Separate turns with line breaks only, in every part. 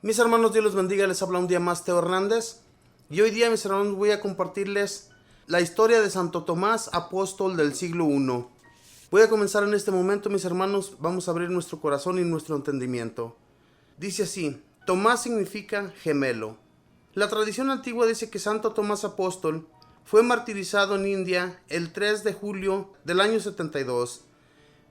Mis hermanos, Dios los bendiga, les habla un día más Teo Hernández. Y hoy día, mis hermanos, voy a compartirles la historia de Santo Tomás, apóstol del siglo I. Voy a comenzar en este momento, mis hermanos, vamos a abrir nuestro corazón y nuestro entendimiento. Dice así: Tomás significa gemelo. La tradición antigua dice que Santo Tomás apóstol fue martirizado en India el 3 de julio del año 72.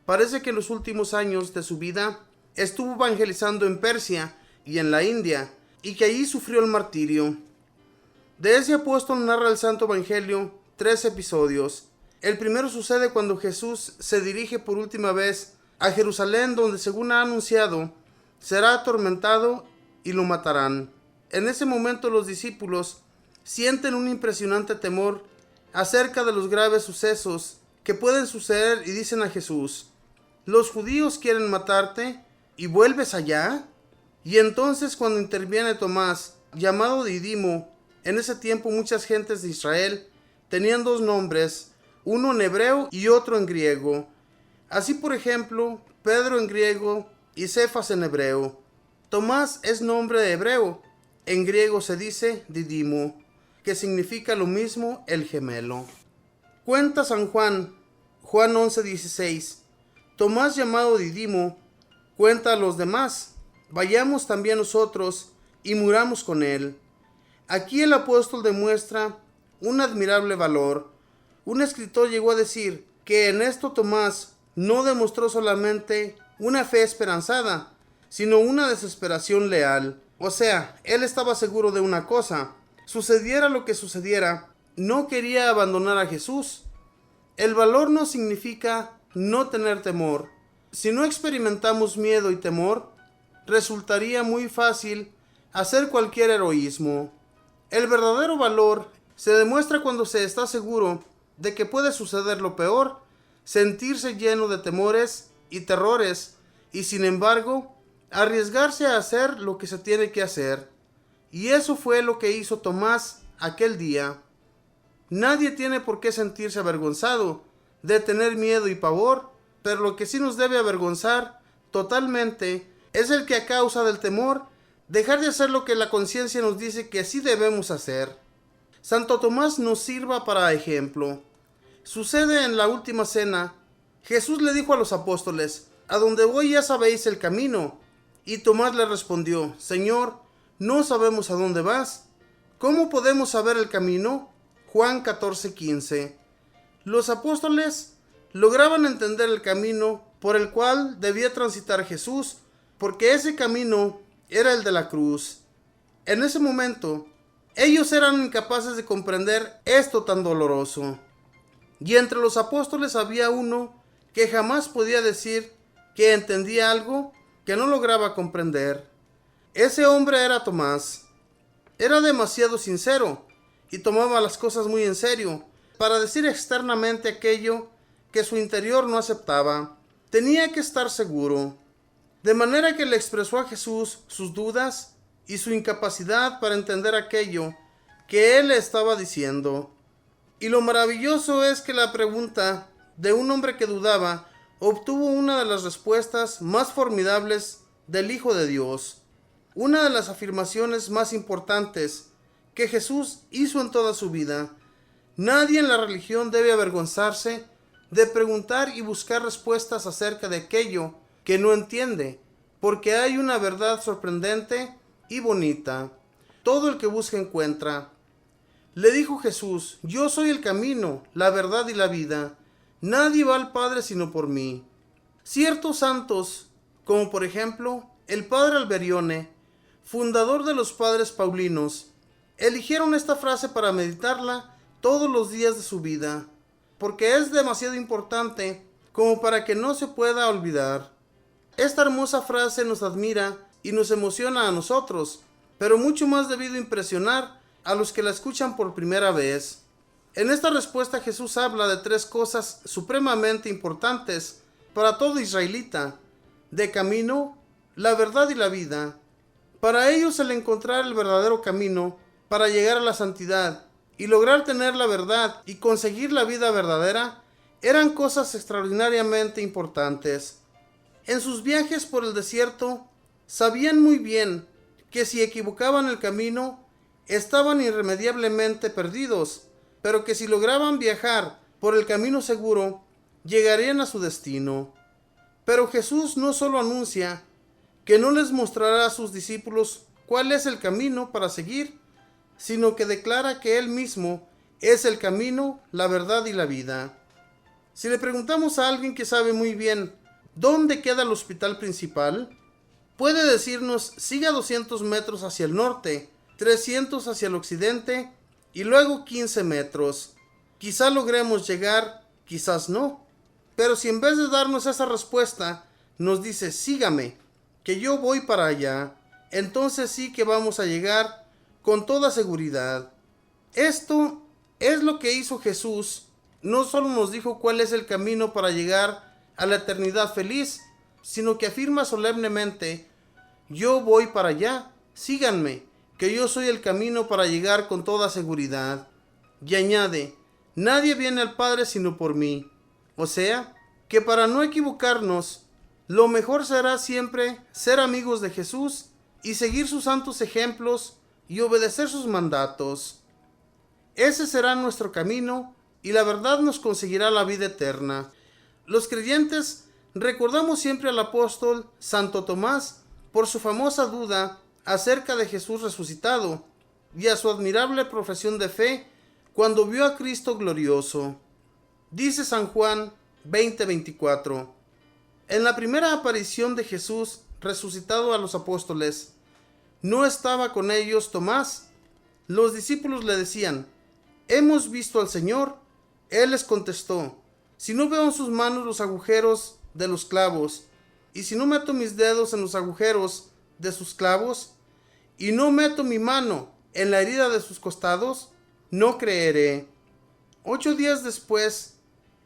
Parece que en los últimos años de su vida estuvo evangelizando en Persia y en la India, y que allí sufrió el martirio. De ese apóstol narra el Santo Evangelio 3 episodios. El primero sucede cuando Jesús se dirige por última vez a Jerusalén, donde, según ha anunciado, será atormentado y lo matarán. En ese momento los discípulos sienten un impresionante temor acerca de los graves sucesos que pueden suceder y dicen a Jesús: ¿los judíos quieren matarte y vuelves allá? Y entonces, cuando interviene Tomás, llamado Didimo, en ese tiempo muchas gentes de Israel tenían dos nombres, uno en hebreo y otro en griego. Así, por ejemplo, Pedro en griego y Cefas en hebreo. Tomás es nombre de hebreo. En griego se dice Didimo, que significa lo mismo, el gemelo. Cuenta San Juan 11:16. Tomás, llamado Didimo, cuenta a los demás: vayamos también nosotros y muramos con él. Aquí el apóstol demuestra un admirable valor. Un escritor llegó a decir que en esto Tomás no demostró solamente una fe esperanzada, sino una desesperación leal. O sea, él estaba seguro de una cosa: sucediera lo que sucediera, no quería abandonar a Jesús. El valor no significa no tener temor. Si no experimentamos miedo y temor, resultaría muy fácil hacer cualquier heroísmo. El verdadero valor se demuestra cuando se está seguro de que puede suceder lo peor, sentirse lleno de temores y terrores, y sin embargo, arriesgarse a hacer lo que se tiene que hacer. Y eso fue lo que hizo Tomás aquel día. Nadie tiene por qué sentirse avergonzado de tener miedo y pavor, pero lo que sí nos debe avergonzar totalmente es el que, a causa del temor, dejar de hacer lo que la conciencia nos dice que sí debemos hacer. Santo Tomás nos sirva para ejemplo. Sucede en la última cena. Jesús le dijo a los apóstoles: a donde voy ya sabéis el camino. Y Tomás le respondió: Señor, no sabemos a dónde vas. ¿Cómo podemos saber el camino? Juan 14:15. Los apóstoles lograban entender el camino por el cual debía transitar Jesús, porque ese camino era el de la cruz. En ese momento, ellos eran incapaces de comprender esto tan doloroso. Y entre los apóstoles había uno que jamás podía decir que entendía algo que no lograba comprender. Ese hombre era Tomás. Era demasiado sincero y tomaba las cosas muy en serio para decir externamente aquello que su interior no aceptaba. Tenía que estar seguro. De manera que le expresó a Jesús sus dudas y su incapacidad para entender aquello que él le estaba diciendo. Y lo maravilloso es que la pregunta de un hombre que dudaba obtuvo una de las respuestas más formidables del Hijo de Dios. Una de las afirmaciones más importantes que Jesús hizo en toda su vida. Nadie en la religión debe avergonzarse de preguntar y buscar respuestas acerca de aquello que no entiende, porque hay una verdad sorprendente y bonita. Todo el que busca encuentra. Le dijo Jesús: yo soy el camino, la verdad y la vida. Nadie va al Padre sino por mí. Ciertos santos, como por ejemplo el Padre Alberione, fundador de los Padres Paulinos, eligieron esta frase para meditarla todos los días de su vida, porque es demasiado importante como para que no se pueda olvidar. Esta hermosa frase nos admira y nos emociona a nosotros, pero mucho más debido impresionar a los que la escuchan por primera vez. En esta respuesta Jesús habla de tres cosas supremamente importantes para todo israelita: de camino, la verdad y la vida. Para ellos, el encontrar el verdadero camino para llegar a la santidad y lograr tener la verdad y conseguir la vida verdadera eran cosas extraordinariamente importantes. En sus viajes por el desierto, sabían muy bien que si equivocaban el camino, estaban irremediablemente perdidos, pero que si lograban viajar por el camino seguro, llegarían a su destino. Pero Jesús no solo anuncia que no les mostrará a sus discípulos cuál es el camino para seguir, sino que declara que Él mismo es el camino, la verdad y la vida. Si le preguntamos a alguien que sabe muy bien dónde queda el hospital principal, puede decirnos: siga 200 metros hacia el norte, 300 hacia el occidente y luego 15 metros. Quizá logremos llegar, quizás no. Pero si en vez de darnos esa respuesta nos dice: sígame, que yo voy para allá, entonces sí que vamos a llegar con toda seguridad. Esto es lo que hizo Jesús. No solo nos dijo cuál es el camino para llegar a la eternidad feliz, sino que afirma solemnemente: yo voy para allá, síganme, que yo soy el camino para llegar con toda seguridad. Y añade: nadie viene al Padre sino por mí. O sea, que para no equivocarnos, lo mejor será siempre ser amigos de Jesús y seguir sus santos ejemplos y obedecer sus mandatos. Ese será nuestro camino y la verdad nos conseguirá la vida eterna. Los creyentes recordamos siempre al apóstol Santo Tomás por su famosa duda acerca de Jesús resucitado y a su admirable profesión de fe cuando vio a Cristo glorioso. Dice San Juan 20:24: en la primera aparición de Jesús resucitado a los apóstoles, ¿no estaba con ellos Tomás? Los discípulos le decían: hemos visto al Señor. Él les contestó: si no veo en sus manos los agujeros de los clavos, y si no meto mis dedos en los agujeros de sus clavos, y no meto mi mano en la herida de sus costados, no creeré. 8 días después,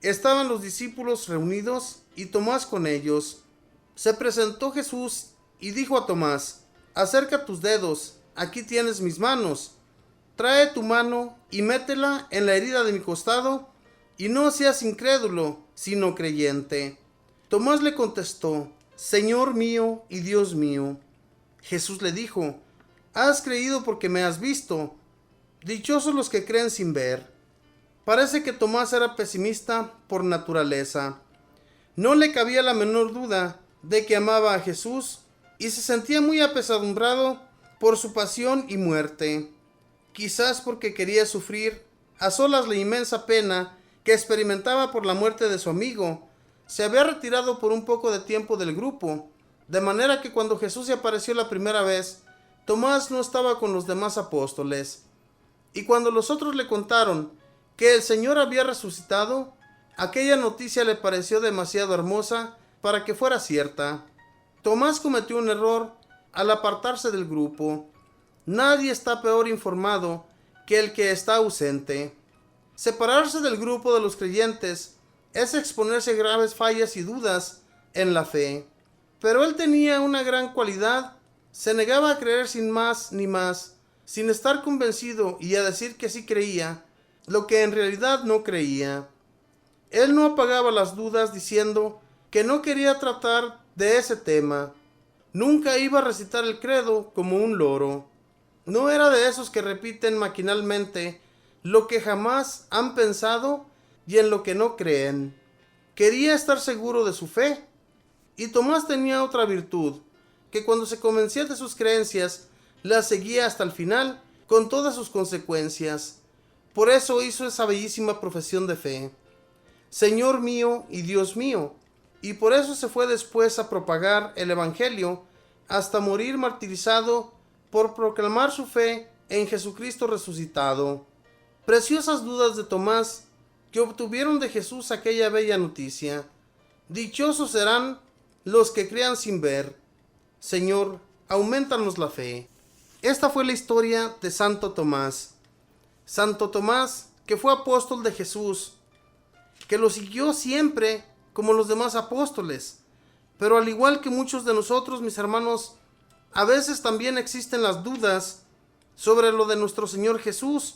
estaban los discípulos reunidos y Tomás con ellos. Se presentó Jesús y dijo a Tomás: acerca tus dedos, aquí tienes mis manos. Trae tu mano y métela en la herida de mi costado, y no seas incrédulo, sino creyente. Tomás le contestó: Señor mío y Dios mío. Jesús le dijo: has creído porque me has visto. Dichosos los que creen sin ver. Parece que Tomás era pesimista por naturaleza. No le cabía la menor duda de que amaba a Jesús y se sentía muy apesadumbrado por su pasión y muerte. Quizás porque quería sufrir a solas la inmensa pena que experimentaba por la muerte de su amigo, se había retirado por un poco de tiempo del grupo, de manera que cuando Jesús se apareció la primera vez, Tomás no estaba con los demás apóstoles. Y cuando los otros le contaron que el Señor había resucitado, aquella noticia le pareció demasiado hermosa para que fuera cierta. Tomás cometió un error al apartarse del grupo. Nadie está peor informado que el que está ausente. Separarse del grupo de los creyentes es exponerse a graves fallas y dudas en la fe. Pero él tenía una gran cualidad: se negaba a creer sin más ni más, sin estar convencido, y a decir que sí creía lo que en realidad no creía. Él no apagaba las dudas diciendo que no quería tratar de ese tema. Nunca iba a recitar el credo como un loro. No era de esos que repiten maquinalmente lo que jamás han pensado y en lo que no creen. Quería estar seguro de su fe. Y Tomás tenía otra virtud, que cuando se convencía de sus creencias, las seguía hasta el final, con todas sus consecuencias. Por eso hizo esa bellísima profesión de fe: Señor mío y Dios mío. Y por eso se fue después a propagar el Evangelio hasta morir martirizado por proclamar su fe en Jesucristo resucitado. Preciosas dudas de Tomás que obtuvieron de Jesús aquella bella noticia. Dichosos serán los que crean sin ver. Señor, aumentanos la fe. Esta fue la historia de Santo Tomás. Santo Tomás, que fue apóstol de Jesús, que lo siguió siempre como los demás apóstoles. Pero al igual que muchos de nosotros, mis hermanos, a veces también existen las dudas sobre lo de nuestro Señor Jesús.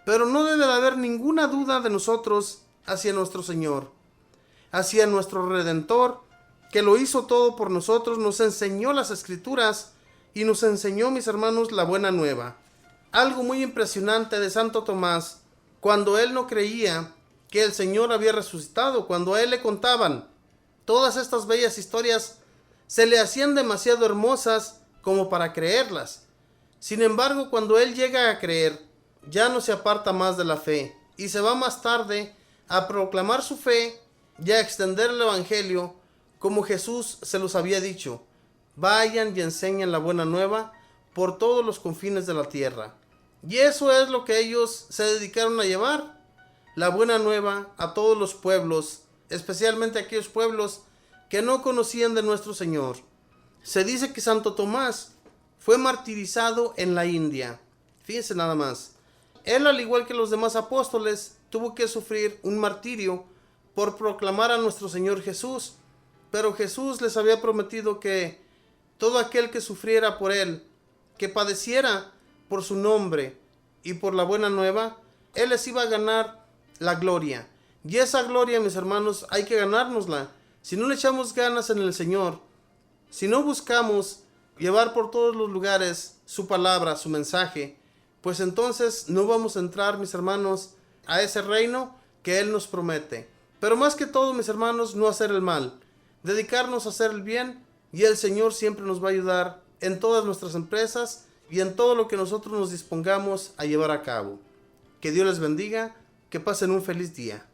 Pero no debe de haber ninguna duda de nosotros hacia nuestro Señor, hacia nuestro Redentor, que lo hizo todo por nosotros, nos enseñó las Escrituras y nos enseñó, mis hermanos, la buena nueva. Algo muy impresionante de Santo Tomás, cuando él no creía que el Señor había resucitado, cuando a él le contaban todas estas bellas historias, se le hacían demasiado hermosas como para creerlas. Sin embargo, cuando él llega a creer, ya no se aparta más de la fe y se va más tarde a proclamar su fe y a extender el evangelio como Jesús se los había dicho: vayan y enseñen la buena nueva por todos los confines de la tierra. Y eso es lo que ellos se dedicaron a llevar, la buena nueva a todos los pueblos, especialmente a aquellos pueblos que no conocían de nuestro Señor. Se dice que Santo Tomás fue martirizado en la India. Fíjense nada más. Él, al igual que los demás apóstoles, tuvo que sufrir un martirio por proclamar a nuestro Señor Jesús. Pero Jesús les había prometido que todo aquel que sufriera por él, que padeciera por su nombre y por la buena nueva, él les iba a ganar la gloria. Y esa gloria, mis hermanos, hay que ganárnosla. Si no le echamos ganas en el Señor, si no buscamos llevar por todos los lugares su palabra, su mensaje, pues entonces no vamos a entrar, mis hermanos, a ese reino que Él nos promete. Pero más que todo, mis hermanos, no hacer el mal, dedicarnos a hacer el bien, y el Señor siempre nos va a ayudar en todas nuestras empresas y en todo lo que nosotros nos dispongamos a llevar a cabo. Que Dios les bendiga, que pasen un feliz día.